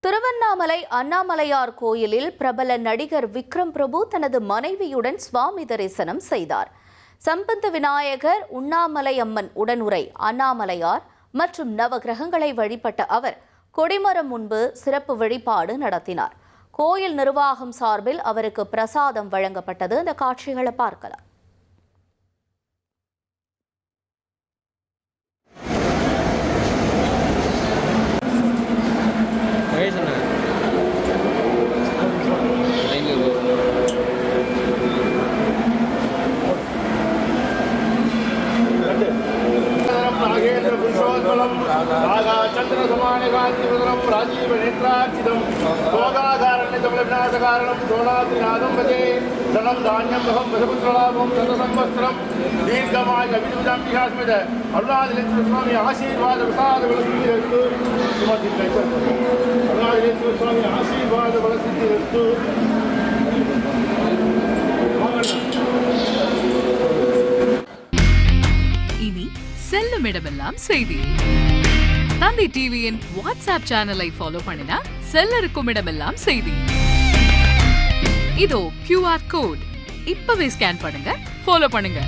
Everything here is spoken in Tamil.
திருவண்ணாமலை அண்ணாமலையார் கோயிலில் பிரபல நடிகர் விக்ரம் பிரபு தனது மனைவியுடன் சுவாமி தரிசனம் செய்தார். சம்பந்த விநாயகர், உண்ணாமலை அம்மன் உடனுரை அண்ணாமலையார் மற்றும் நவகிரகங்களை வழிபட்ட அவர் கொடிமரம் முன்பு சிறப்பு வழிபாடு நடத்தினார். கோயில் நிர்வாகம் சார்பில் அவருக்கு பிரசாதம் வழங்கப்பட்டது. அந்த காட்சிகளை பார்க்கலாம். चंद्र समान कांतिवदनम राजीव नेत्रार्चितम भोगाकारण्यतम विनाशकारणम सोणाद्रिनादम भजे धनम धान्यम बहम वसपुत्रलाभम शतसंवत्सरम दीर्घमाय कविदुदाम विहास्मित अरुणाचलेश्वर स्वामी आशीर्वाद प्रसाद बलसिद्धिरस्तु अरुणाचलेश्वर स्वामी आशीर्वाद बलसिद्धिरस्तु. இனி செல்லும் இடமெல்லாம் செய்தி. தந்தி டிவியின் வாட்ஸ்அப் சேனலை ஃபாலோ பண்ணினா செல்லருக்கும் இடமெல்லாம் செய்தி. இதோ QR கோட் இப்பவே ஸ்கேன் பண்ணுங்க, ஃபாலோ பண்ணுங்க.